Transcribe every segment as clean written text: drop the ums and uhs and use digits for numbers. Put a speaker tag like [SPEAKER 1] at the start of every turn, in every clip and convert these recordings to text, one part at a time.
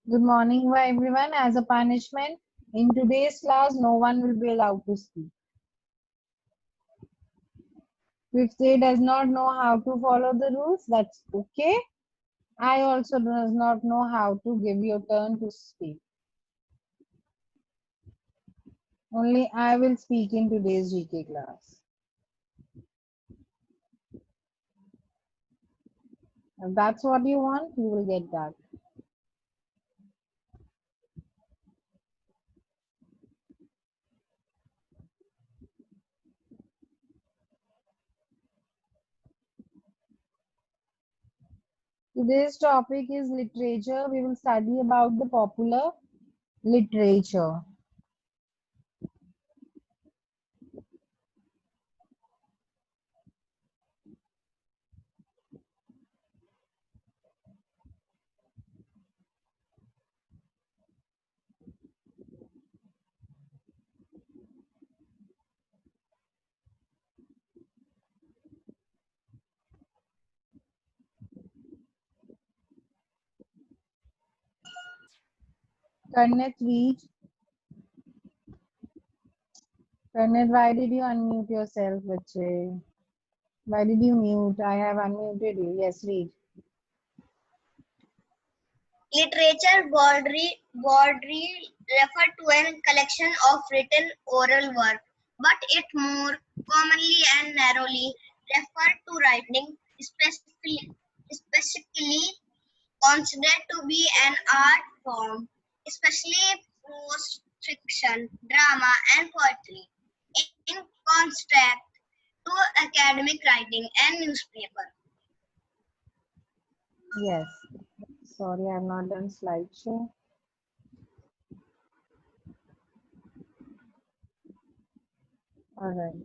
[SPEAKER 1] Good morning, everyone. As a punishment, in today's class, no one will be allowed to speak. If they does not know how to follow the rules, that's okay. I also does not know how to give you a turn to speak. Only I will speak in today's GK class. If that's what you want, you will get that. Today's topic is literature. We will study about the popular literature. Karnat, read. Karnat, why did you unmute yourself, bache? Why did you mute? I have unmuted you. Yes, read.
[SPEAKER 2] Literature broadly refer to a collection of written oral work, but it more commonly and narrowly refer to writing specifically considered to be an art form, especially prose fiction, drama, and poetry, in contrast to academic writing and newspaper.
[SPEAKER 1] Yes. Sorry, I'm not done slideshow. All right.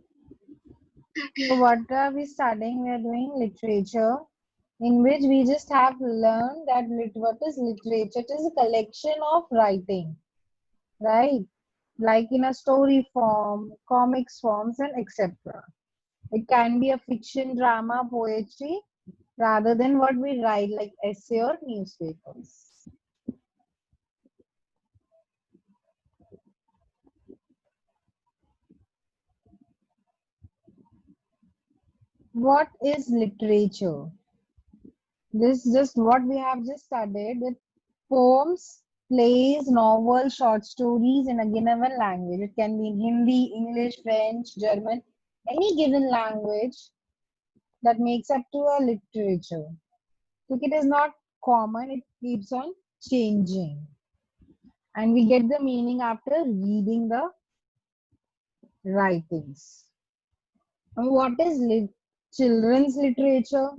[SPEAKER 1] So what are we studying? We are doing literature, in which we just have learned that what is literature? It is a collection of writing, right? Like in a story form, comics forms, and etc. It can be a fiction, drama, poetry, rather than what we write, like essay or newspapers. What is literature? This is just what we have just studied. That poems, plays, novels, short stories in a given language. It can be in Hindi, English, French, German, any given language that makes up to a literature. So it is not common, it keeps on changing. And we get the meaning after reading the writings. And what is children's literature?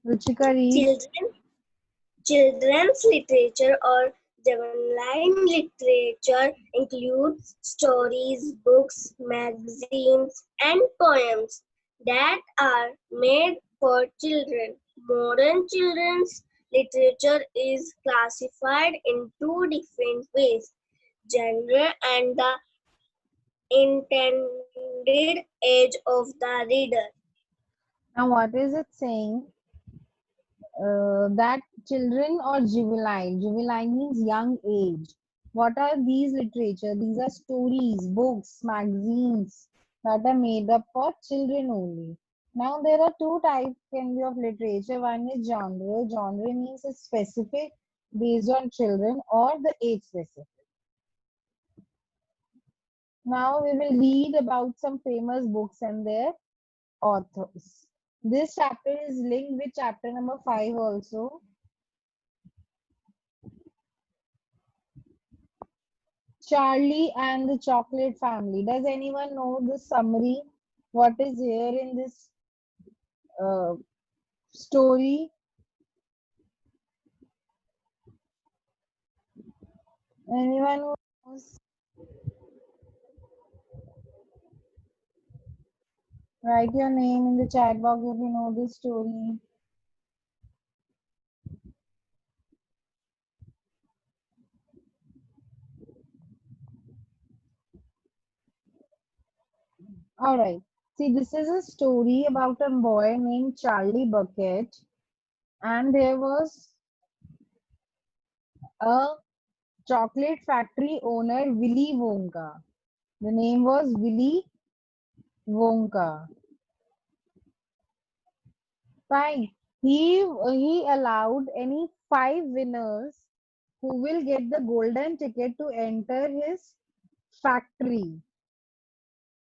[SPEAKER 1] Ruchika, read.
[SPEAKER 2] Children's literature or juvenile literature includes stories, books, magazines, and poems that are made for children. Modern children's literature is classified in two different ways: genre and the intended age of the reader.
[SPEAKER 1] Now, what is it saying? That children or juvenile. Juvenile means young age. What are these literature? These are stories, books, magazines that are made up for children only. Now there are two types can be of literature. One is genre. Genre means it's specific based on children or the age specific. Now we will read about some famous books and their authors. This chapter is linked with chapter number 5 also. Charlie and the Chocolate Family. Does anyone know the summary? What is here in this uh, story? Anyone who knows? Write your name in the chat box if you know this story. Alright. See, this is a story about a boy named Charlie Bucket, and there was a chocolate factory owner, Willy Wonka. The name was Willy Wonka. Fine. He allowed any 5 winners who will get the golden ticket to enter his factory,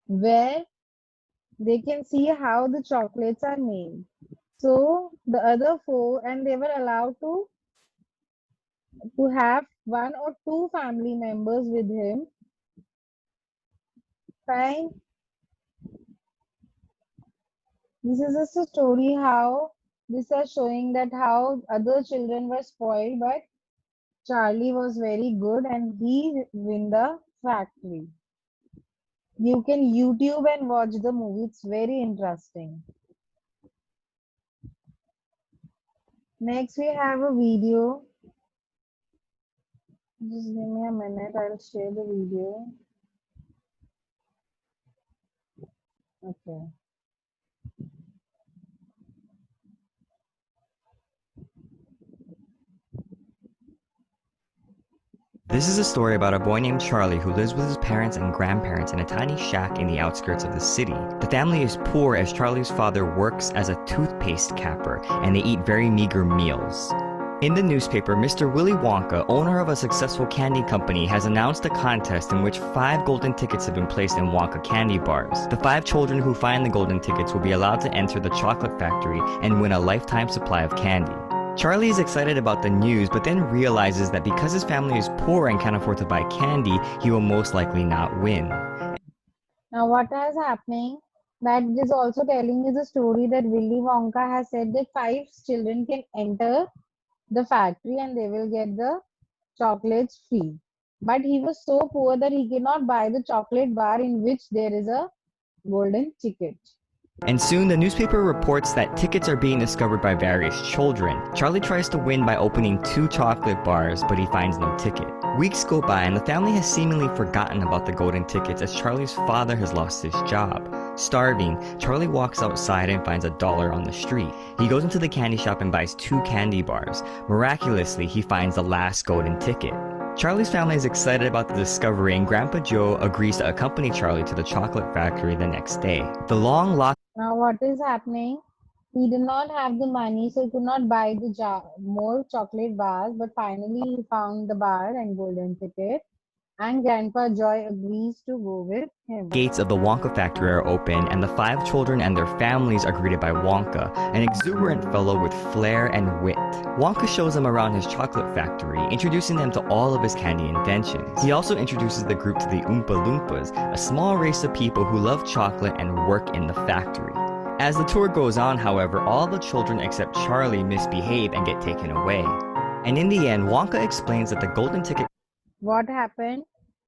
[SPEAKER 1] where they can see how the chocolates are made. So the other four, and they were allowed to have 1 or 2 family members with him. Fine. This is just a story how this is showing that how other children were spoiled, but Charlie was very good and he win the factory. You can YouTube and watch the movie. It's very interesting. Next we have a video. Just give me a minute. I'll share the video. Okay.
[SPEAKER 3] This is a story about a boy named Charlie who lives with his parents and grandparents in a tiny shack in the outskirts of the city. The family is poor as Charlie's father works as a toothpaste capper and they eat very meager meals. In the newspaper, Mr. Willy Wonka, owner of a successful candy company, has announced a contest in which 5 golden tickets have been placed in Wonka candy bars. The 5 children who find the golden tickets will be allowed to enter the chocolate factory and win a lifetime supply of candy. Charlie is excited about the news, but then realizes that because his family is poor and can't afford to buy candy, he will most likely not win.
[SPEAKER 1] Now what is happening? That is also telling you the story that Willy Wonka has said that 5 children can enter the factory and they will get the chocolates free. But he was so poor that he cannot buy the chocolate bar in which there is a golden ticket.
[SPEAKER 3] And soon the newspaper reports that tickets are being discovered by various children. Charlie tries to win by opening 2 chocolate bars, but he finds no ticket. Weeks go by and the family has seemingly forgotten about the golden tickets as Charlie's father has lost his job. Starving, Charlie walks outside and finds $1 on the street. He goes into the candy shop and buys 2 candy bars. Miraculously, he finds the last golden ticket. Charlie's family is excited about the discovery and Grandpa Joe agrees to accompany Charlie to the chocolate factory the next day. The long locked
[SPEAKER 1] Now what is happening? He did not have the money, so he could not buy the more chocolate bars, but finally he found the bar and golden ticket, and Grandpa Joy agrees to go with him.
[SPEAKER 3] gates of the Wonka factory are open and the 5 children and their families are greeted by Wonka, an exuberant fellow with flair and wit. Wonka shows them around his chocolate factory, introducing them to all of his candy inventions. He also introduces the group to the Oompa Loompas, a small race of people who love chocolate and work in the factory. As the tour goes on, however, all the children except Charlie misbehave and get taken away. And in the end, Wonka explains that the golden ticket
[SPEAKER 1] What happened?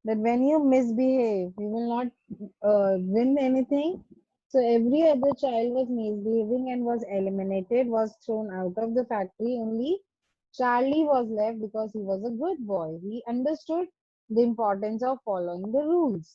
[SPEAKER 1] That when you misbehave, you will not win anything. So every other child was misbehaving and was eliminated, was thrown out of the factory. Only Charlie was left because he was a good boy. He understood the importance of following the rules.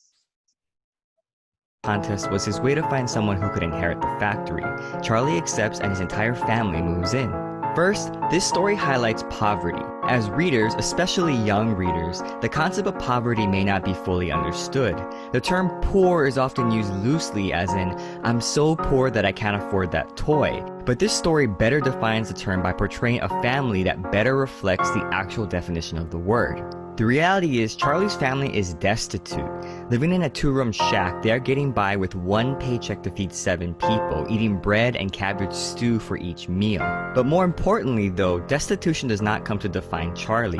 [SPEAKER 3] contest was his way to find someone who could inherit the factory. Charlie accepts and his entire family moves in. First, this story highlights poverty. As readers, especially young readers, the concept of poverty may not be fully understood. The term poor is often used loosely as in, I'm so poor that I can't afford that toy. But this story better defines the term by portraying a family that better reflects the actual definition of the word. The reality is, Charlie's family is destitute. Living in a 2-room shack, they are getting by with 1 paycheck to feed 7 people, eating bread and cabbage stew for each meal. But more importantly though, destitution does not come to define Charlie.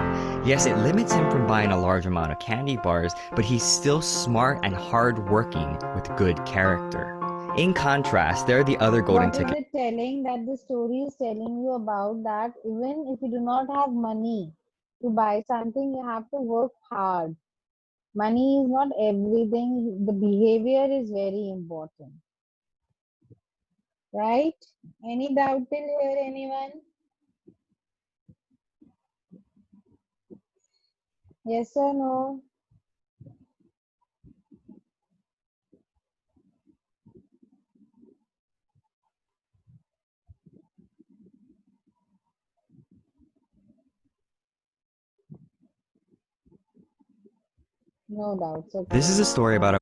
[SPEAKER 3] Yes, it limits him from buying a large amount of candy bars, but he's still smart and hardworking with good character. In contrast, there are the other golden
[SPEAKER 1] What is
[SPEAKER 3] tickets.
[SPEAKER 1] it telling? That the story is telling you about that even if you do not have money to buy something, you have to work hard. Money is not everything. The behavior is very important. Right? Any doubt till here, anyone? Yes or no? No doubts. Okay.
[SPEAKER 3] This is a story about a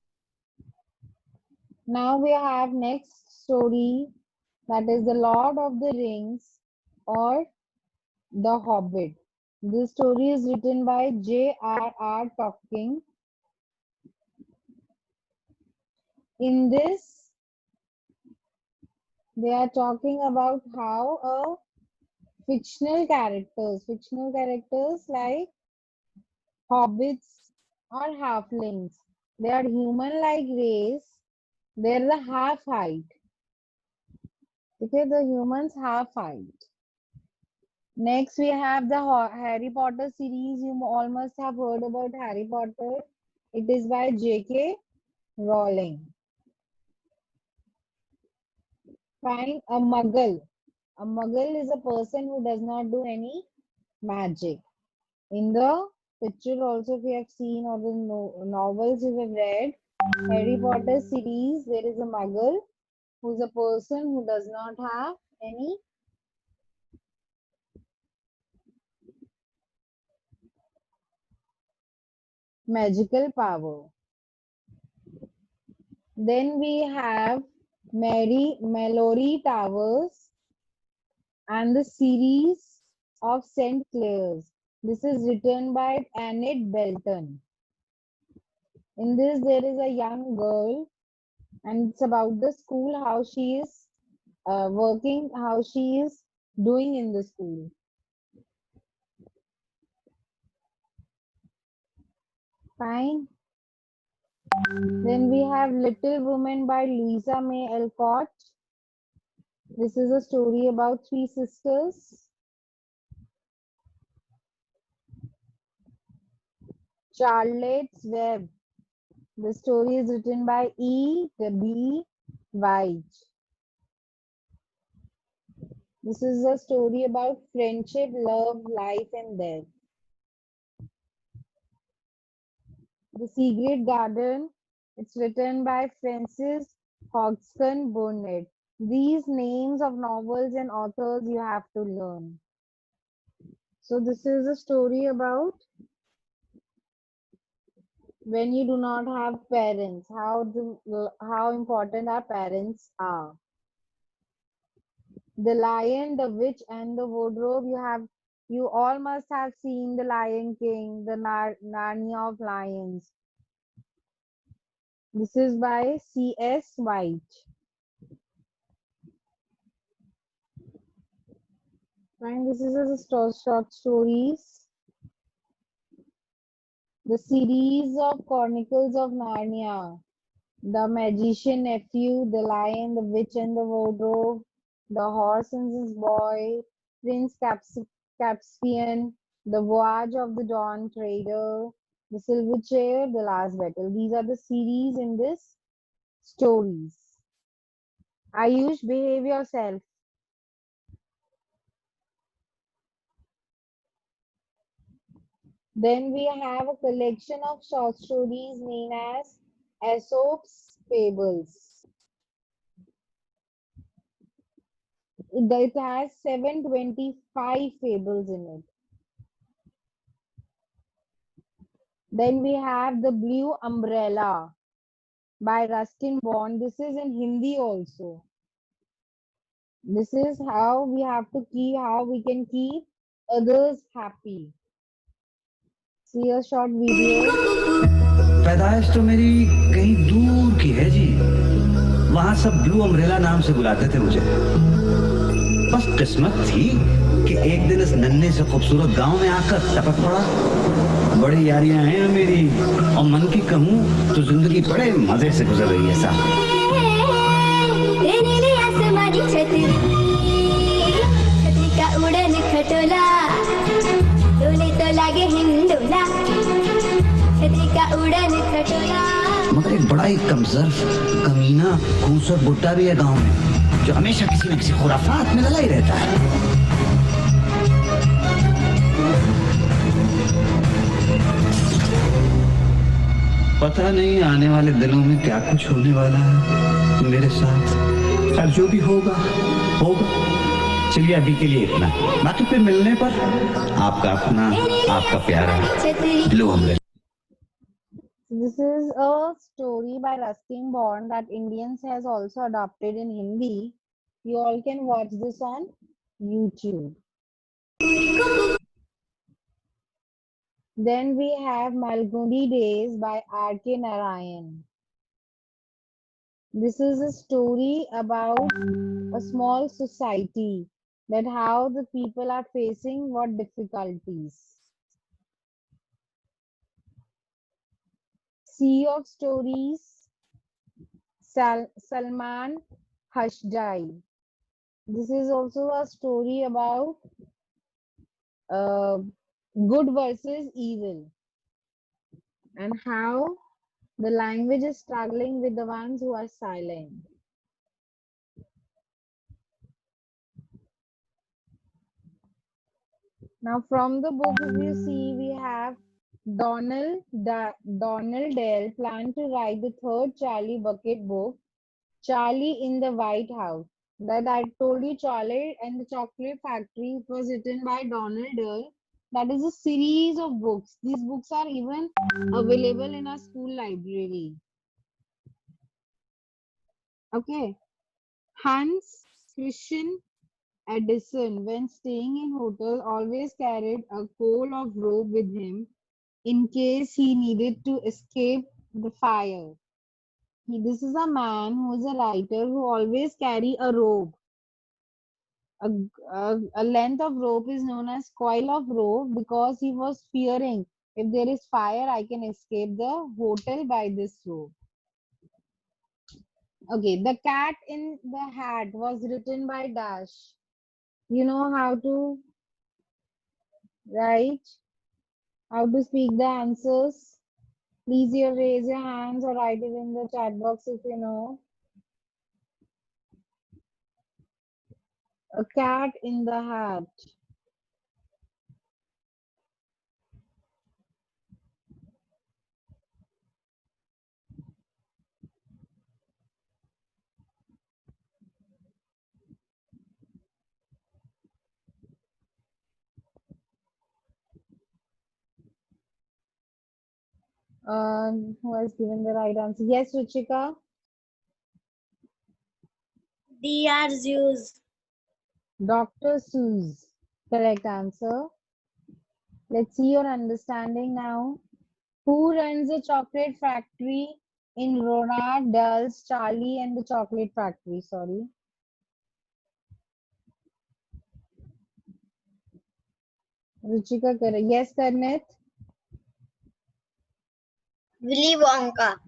[SPEAKER 1] Now we have next story, that is the Lord of the Rings or The Hobbit. This story is written by J.R.R. Tolkien. In this, they are talking about how a fictional characters like hobbits or halflings, they are human-like race. They're the half height. Okay, the humans half height. Next, we have the Harry Potter series. You all must have heard about Harry Potter. It is by J.K. Rowling. Fine, a muggle. A muggle is a person who does not do any magic. In the picture also, if you have seen, or the novels you have read, Harry Potter series, there is a muggle who is a person who does not have any magical power. Then we have Mallory Towers and the series of St. Clair's. This is written by Annette Belton. In this, there is a young girl, and it's about the school, how she is working, how she is doing in the school. Fine. Then we have Little Woman by Louisa May Alcott. This is a story about three sisters. Charlotte's Web. The story is written by E.B. White. This is a story about friendship, love, life, and death. The Secret Garden. It's written by Frances Hodgson Burnett. These names of novels and authors you have to learn. So this is a story about when you do not have parents, how important our parents are. The Lion, the Witch, and the Wardrobe. You all must have seen The Lion King, the Narnia of Lions. This is by C.S. White. And this is a short stories. The series of Chronicles of Narnia. The Magician Nephew, The Lion, the Witch, and the Wardrobe. The Horse and His Boy, Prince Caspian, The Voyage of the Dawn Trader, The Silver Chair, The Last Battle. These are the series in this stories. Ayush, behave yourself. Then we have a collection of short stories named as Aesop's Fables. It has 725 fables in it. Then we have The Blue Umbrella by Ruskin Bond. This is in Hindi also. This is how we can keep others happy. See a short video.
[SPEAKER 4] पैदाइश तो मेरी कहीं दूर की है जी, वहां सब blue umbrella नाम से बुलाते थे मुझे। बस किस्मत थी कि एक दिन इस नन्हे से खूबसूरत गांव में आकर टपक पड़ा। बड़ी यारियां हैं मेरी, और मन की कहूं तो जिंदगी बड़े मजे से गुजर रही है साहब। उड़न खटोला डोले तो लागे हिंडोला, छतरी का उड़न खटोला। मगर एक बड़ा ही कमजोर कमीना खूंसूरत बुड्ढा भी है गांव में, जो हमेशा किसी न किसी खुराफात में लगा ही रहता है। पता नहीं आने वाले दिनों में क्या कुछ होने वाला है मेरे साथ। अब जो भी होगा होगा। चलिए अभी के लिए इतना, बाकी फिर मिलने पर आपका अपना, आपका प्यारा blue umbrella.
[SPEAKER 1] This is a story by Ruskin Bond that Indians has also adopted in Hindi. You all can watch this on YouTube. Then we have Malguni Days by R.K. Narayan. This is a story about a small society, that how the people are facing what difficulties. Sea of Stories, Salman Rushdie. This is also a story about uh, good versus evil, and how the language is struggling with the ones who are silent. Now, from the book, if you see, we have Donald Dale planned to write the third Charlie Bucket book, Charlie in the White House. That I told you, Charlie and the Chocolate Factory, it was written by Donald Dale. That is a series of books. These books are even available in our school library. Okay. Hans Christian Edison, when staying in hotel, always carried a coil of rope with him in case he needed to escape the fire. This is a man who is a writer who always carry a rope. A length of rope is known as coil of rope because he was fearing, if there is fire, I can escape the hotel by this rope. Okay, The Cat in the Hat was written by Dash. You know how to write, how to speak the answers? Please raise your hands or write it in the chat box if you know. A Cat in the Hat. Who has given the right answer? Yes, Ruchika.
[SPEAKER 2] Dr. Zeus.
[SPEAKER 1] Dr. Seuss. Correct answer. Let's see your understanding now. Who runs a chocolate factory in Ronald Dahl's Charlie and the Chocolate Factory? Sorry. Ruchika, correct. Yes, Karnit.
[SPEAKER 2] Willy Wonka.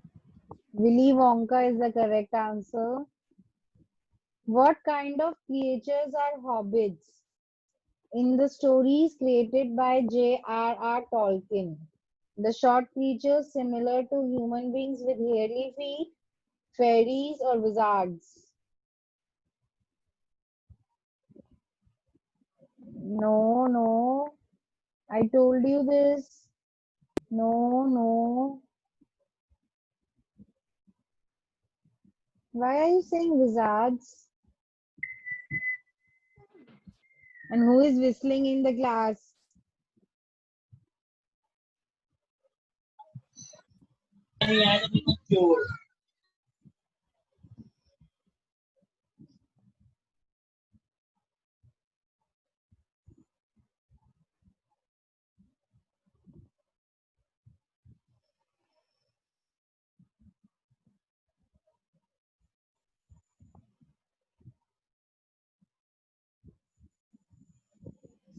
[SPEAKER 1] Willy Wonka is the correct answer. What kind of creatures are hobbits in the stories created by J.R.R. Tolkien? The short creatures similar to human beings with hairy feet, fairies or wizards? No, no. I told you this. No, no. Why are you saying wizards? And who is whistling in the class?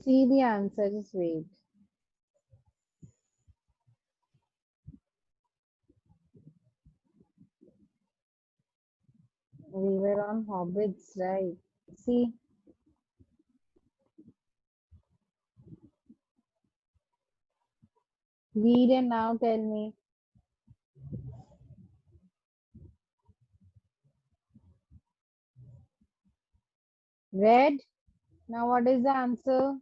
[SPEAKER 1] See the answer, just wait. We were on hobbits, right? See, read and now tell me. Red? Now what is the answer?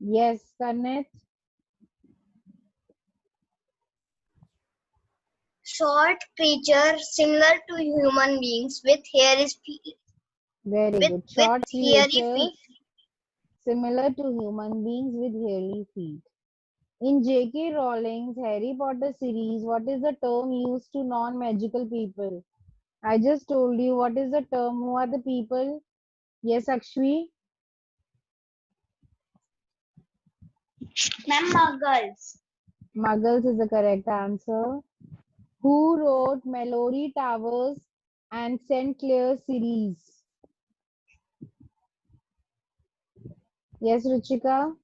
[SPEAKER 1] Yes, Karnit.
[SPEAKER 2] Short creature similar to human beings with hairy feet.
[SPEAKER 1] Very
[SPEAKER 2] with
[SPEAKER 1] good. Short
[SPEAKER 2] hairy
[SPEAKER 1] creatures
[SPEAKER 2] feet.
[SPEAKER 1] similar to human beings with hairy feet. In J.K. Rowling's Harry Potter series, what is the term used to non-magical people? I just told you what is the term. Who are the people? Yes, Akshvi.
[SPEAKER 2] Ma'am, muggles.
[SPEAKER 1] Muggles is the correct answer. Who wrote Mallory Towers and St. Clair series? Yes, Ruchika.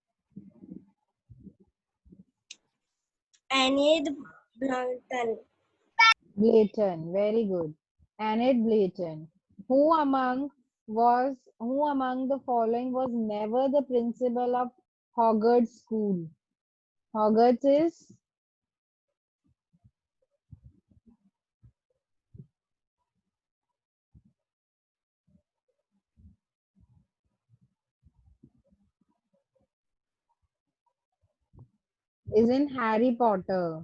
[SPEAKER 2] Enid Blyton.
[SPEAKER 1] Blayton. Very good. Annette Blayton. Who among the following was never the principal of Hogwarts School? Hogwarts is in Harry Potter.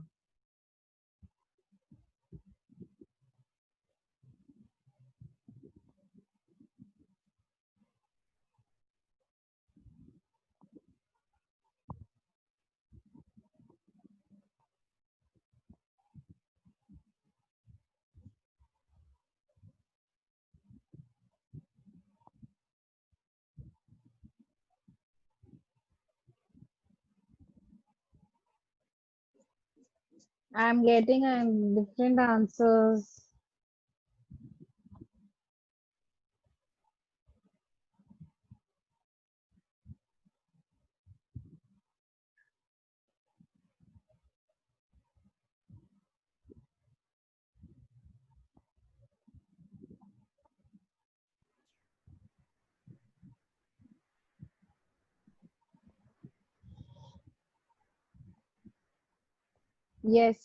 [SPEAKER 1] I'm getting different answers. Yes.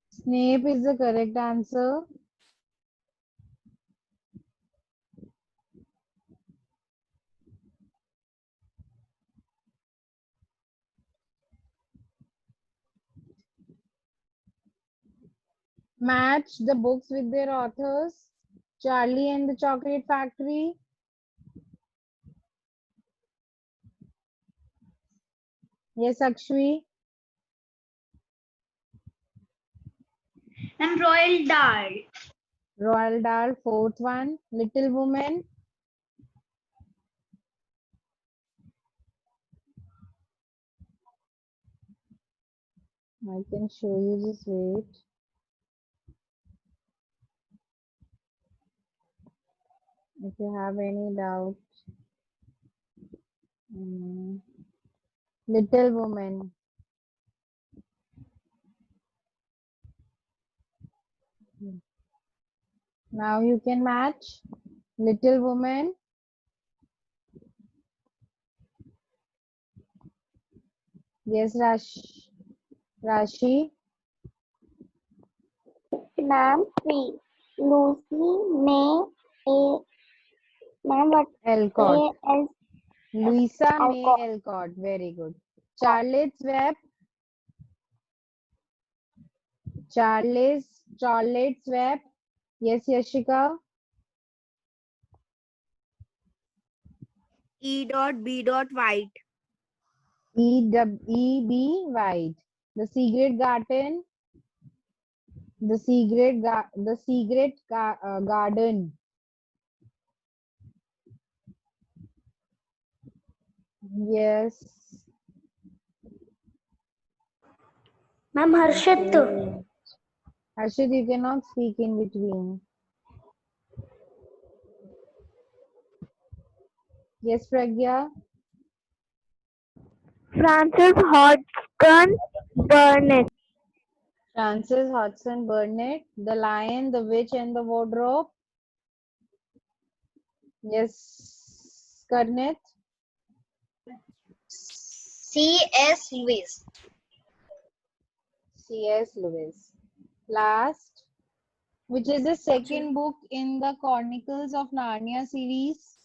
[SPEAKER 1] Snape is the correct answer. Match the books with their authors. Charlie and the Chocolate Factory. Yes, Akshvi.
[SPEAKER 2] And Royal Dahl.
[SPEAKER 1] Roald Dahl, fourth one. Little Woman. I can show you, just wait. If you have any doubt. Mm, Little Woman. Now you can match. Little Woman. Yes, Rashi.
[SPEAKER 2] Ma'am, three. Lucy, May, A. Ma'am, what
[SPEAKER 1] Elcott.
[SPEAKER 2] A L
[SPEAKER 1] Louisa May
[SPEAKER 2] Alcohol.
[SPEAKER 1] Elcott. Very good. Charlotte's Web. Charlotte's Web. Yes, Yashika.
[SPEAKER 2] E.B.
[SPEAKER 1] E. B. White. The Secret Garden. Garden. Yes.
[SPEAKER 2] Ma'am, Harshit.
[SPEAKER 1] Okay. Harshit, you cannot speak in between. Yes, Pragya.
[SPEAKER 2] Francis Hodgson Burnett.
[SPEAKER 1] Frances Hodgson Burnett. The Lion, the Witch, and the Wardrobe. Yes, Karnit.
[SPEAKER 2] C.S. Lewis.
[SPEAKER 1] C.S. Lewis. Last. Which is the second book in the Chronicles of Narnia series?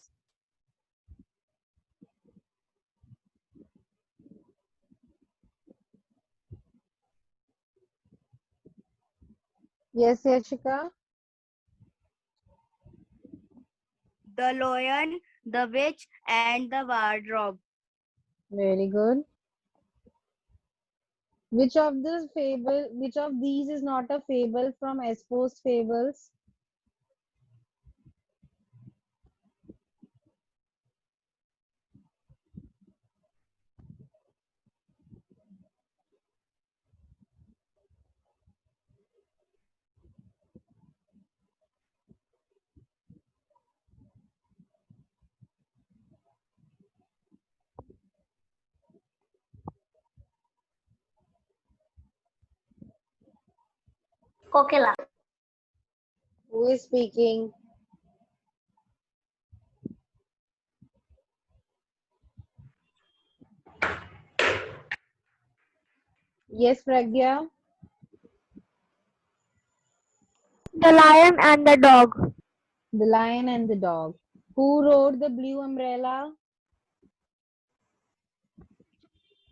[SPEAKER 1] Yes, Yashika.
[SPEAKER 2] The Lion, the Witch, and the Wardrobe.
[SPEAKER 1] Very good. Which of these is not a fable from Aesop's fables?
[SPEAKER 2] Kokila.
[SPEAKER 1] Who is speaking? Yes, Pragya.
[SPEAKER 2] The Lion and the Dog.
[SPEAKER 1] The Lion and the Dog. Who wrote The Blue Umbrella?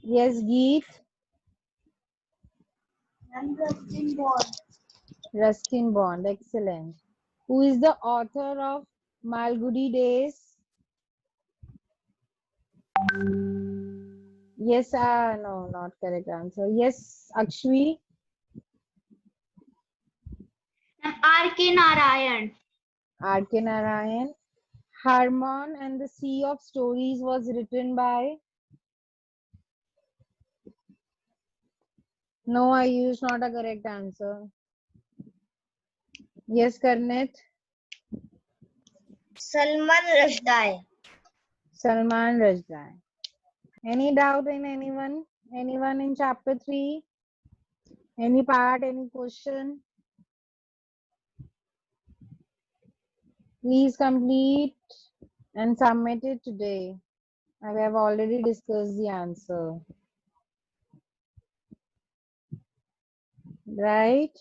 [SPEAKER 1] Yes, Geet.
[SPEAKER 2] And Rustin Bond.
[SPEAKER 1] Ruskin Bond. Excellent. Who is the author of Malgudi Days? Yes, no, not correct answer. Yes, Akshvi.
[SPEAKER 2] R.K. Narayan.
[SPEAKER 1] R.K. Narayan. Harmon and the Sea of Stories was written by? No, I used not a correct answer. Yes, Karnit.
[SPEAKER 2] Salman Rushdie.
[SPEAKER 1] Salman Rushdie. Any doubt in anyone? Anyone in chapter 3? Any part, any question? Please complete and submit it today. I have already discussed the answer. Right?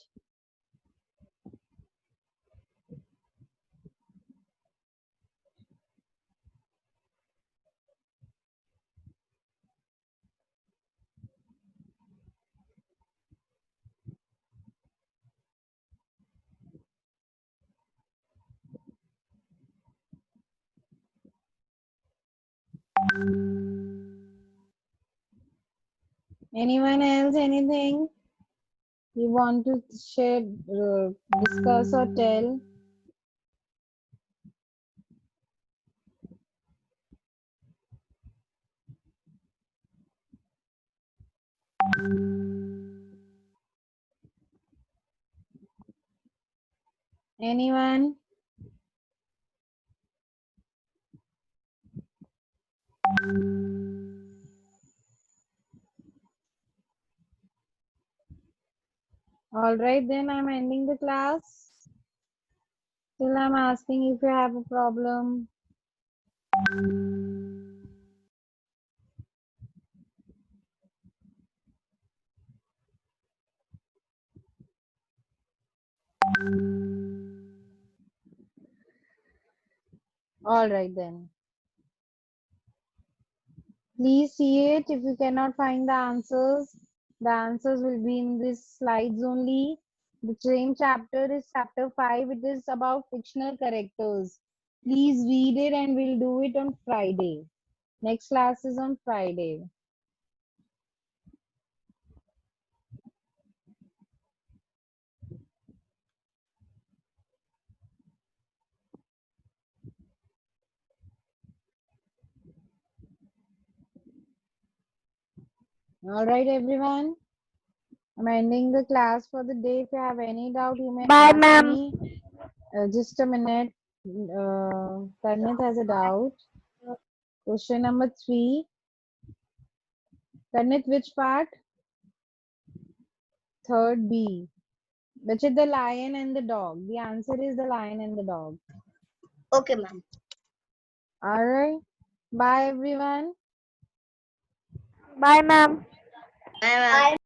[SPEAKER 1] Anyone else? Anything you want to share, discuss or tell? Anyone? All right, then I'm ending the class. Still, I'm asking if you have a problem. All right, then. Please see it. If you cannot find the answers will be in these slides only. The same chapter is chapter 5. It is about fictional characters. Please read it and we'll do it on Friday. Next class is on Friday. All right, everyone. I'm ending the class for the day. If you have any doubt, you may
[SPEAKER 2] Bye,
[SPEAKER 1] ask
[SPEAKER 2] ma'am.
[SPEAKER 1] me. Just a minute. Karnit has a doubt. Question number 3. Karnit, which part? Third B. Which is the lion and the dog? The answer is the lion and the dog.
[SPEAKER 2] Okay, ma'am.
[SPEAKER 1] All right. Bye, everyone.
[SPEAKER 2] Bye, ma'am. Bye, ma'am.